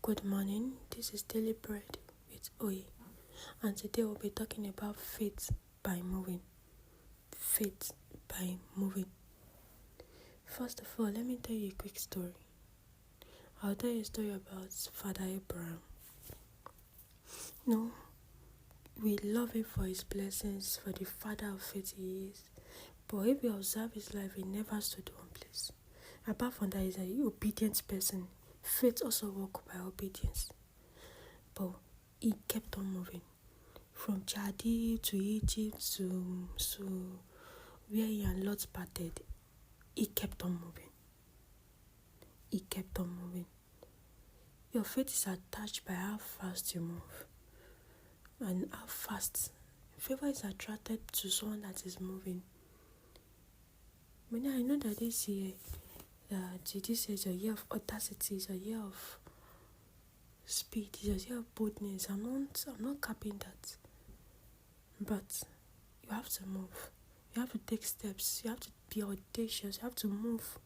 Good morning, this is Daily Bread with Oye, and today we'll be talking about faith by moving. Faith by moving. First of all, let me tell you a quick story. I'll tell you a story about Father Abraham. We love him for his blessings, for the father of faith he is. But if you observe his life, he never stood one place. Apart from that, he's an obedient person. Faith also works by obedience. But he kept on moving. From Chadi to Egypt to where he and Lot parted, he kept on moving. He kept on moving. Your faith is attached by how fast you move. And how fast. Favor is attracted to someone that is moving. But I know that this year is a year of audacity, it's a year of speed, it's a year of boldness. I'm not capping that. But you have to move. You have to take steps. You have to be audacious. You have to move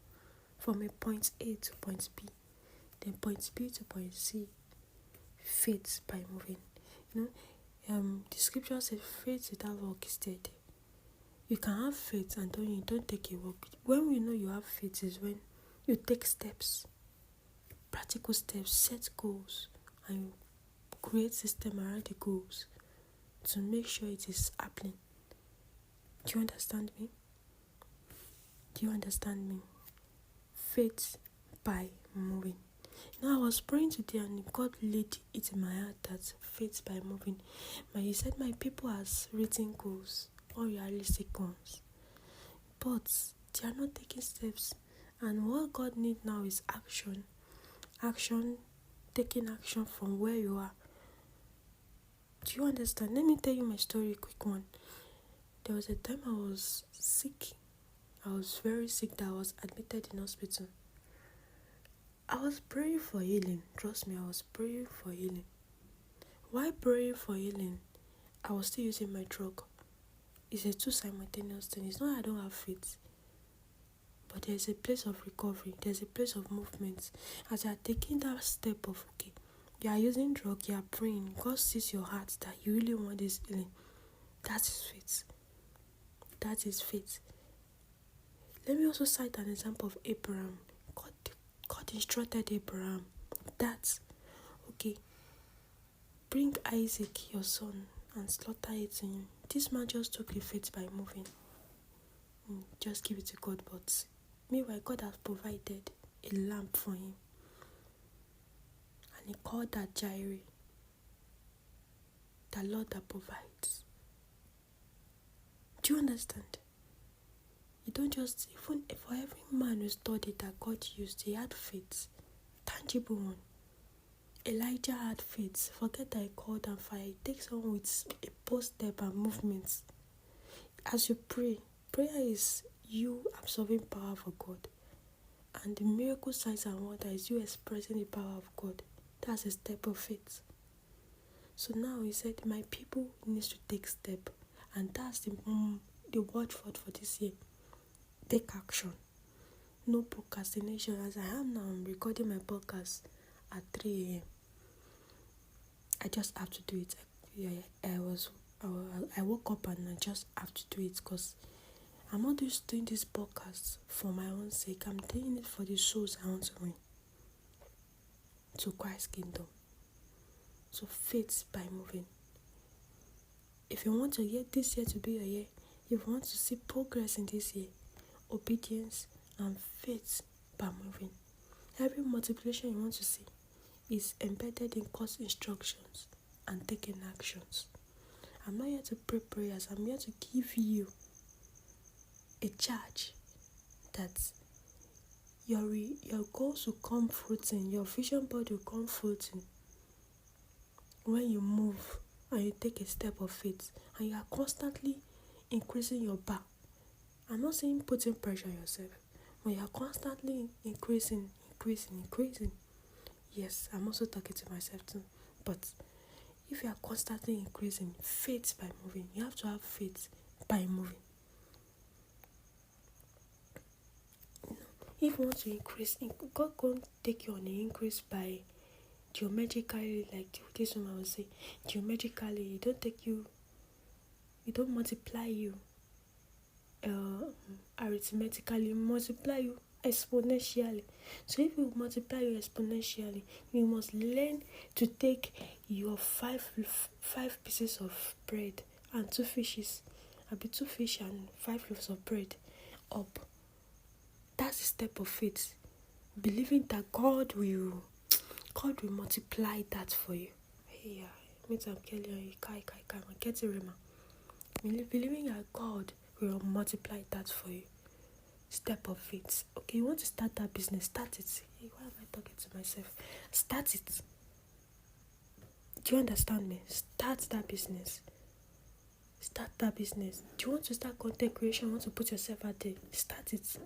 from a point A to point B, then point B to point C. Faith by moving. The scripture says faith without work is dead. You can have faith and you don't take a work. When we know you have faith is when you take steps, practical steps, set goals, and you create system around the goals to make sure it is happening. Do you understand me? Faith by moving. I was praying today and God laid it in my heart that faith by moving. He said my people has written goals, unrealistic ones, but they are not taking steps. And what God needs now is action, taking action from where you are. Do you understand? Let me tell you my story, a quick one. There was a time I was sick. I was very sick that I was admitted in hospital. I was praying for healing. Trust me, I was praying for healing. While praying for healing, I was still using my drug. It's a two simultaneous thing. It's not I don't have faith. But there's a place of recovery. There's a place of movement. As you are taking that step of, you are using drug, you are praying. God sees your heart that you really want this healing. That is faith. That is faith. Let me also cite an example of Abraham. God instructed Abraham that, bring Isaac, your son, and slaughter it in him. This man just took the faith by moving. Just give it to God, but meanwhile, God has provided a lamp for him. And he called that Jireh, the Lord that provides. Do you understand? You don't just, even for every man who studied that God used, he had faith, tangible one. Elijah had faith. Forget that he called on fire. It takes on with a post step and movements. As you pray, prayer is you absorbing power for God. And the miracle signs and wonder is you expressing the power of God. That's a step of faith. So now he said, my people needs to take step. And that's the watchword for this year. Take action. No procrastination. As I am now, I'm recording my podcast at 3 a.m. I just have to do it. I woke up and I just have to do it because I'm not just doing this podcast for my own sake. I'm doing it for the souls I want to win to Christ's kingdom. So faith by moving. If you want to get this year to be a year, if you want to see progress in this year, obedience and faith by moving. Every multiplication you want to see is embedded in God's instructions and taking actions. I'm not here to pray prayers. I'm here to give you a charge that your goals will come fruiting, your vision board will come fruiting when you move and you take a step of faith and you are constantly increasing your bar. I'm not saying putting pressure on yourself, but you are constantly increasing. Yes, I'm also talking to myself too. But if you are constantly increasing faith by moving, you have to have faith by moving. If you want to increase, God won't take you on an increase by geometrically, like this woman will say, geometrically, it don't multiply you arithmetically, multiply you exponentially. So if you multiply you exponentially, you must learn to take your five pieces of bread and two fishes, two fish and 5 loaves of bread up. That's the step of faith. Believing that God will multiply that for you. Yeah, means I'm Kelly and you I'm getting Rema. Believing that God will multiply that for you. Step of faith. Okay, you want to start that business, start it. Hey, why am I talking to myself? Start it. Do you understand me? Start that business. Start that business. Do you want to start content creation? You want to put yourself out there? Start it.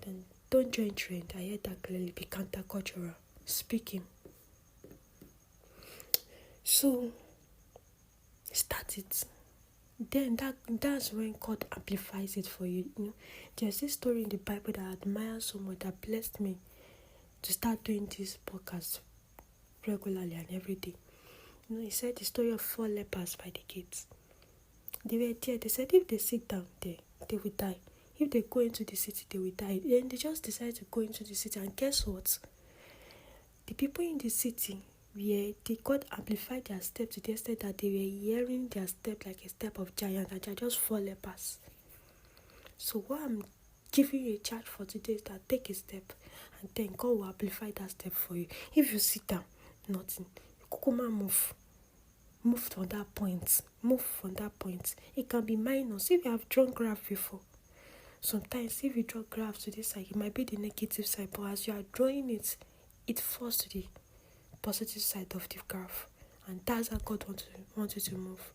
Then don't join trend. I heard that clearly. Be countercultural. Speaking. So start it. Then that's when God amplifies it for you. You know, there's this story in the Bible that I admire so much, that blessed me to start doing this podcast regularly and every day. You know, he said the story of 4 lepers by the gates. They were there. They said if they sit down there, they will die. If they go into the city, they will die. Then they just decided to go into the city, and guess what? The people in the city, they got amplified their step to the extent that they were hearing their step like a step of giant, and they're just 4 lepers. So what I'm giving you a charge for today is that take a step, and then God will amplify that step for you. If you sit down, nothing. Kukuma move from that point. Move from that point. It can be minus. If you have drawn graph before, sometimes if you draw graph to this side, it might be the negative side, but as you are drawing it, it falls to the positive side of the graph, and that's how God wants you to move.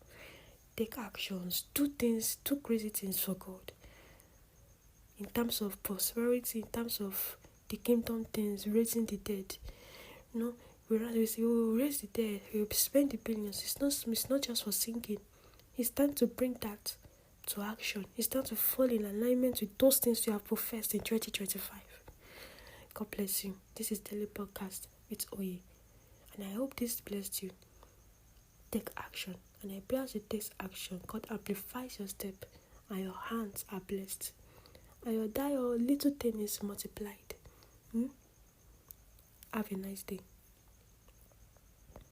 Take actions, do things, do crazy things for God. In terms of prosperity, in terms of the kingdom things, raising the dead. You know, we say, oh, raise the dead, we spend the billions. It's not just for singing. It's time to bring that to action. It's time to fall in alignment with those things you have professed in 2025. God bless you. This is Daily Podcast with Oye. And I hope this blessed you. Take action. And I pray as you take action, God amplifies your step and your hands are blessed. And your little thing is multiplied. Have a nice day.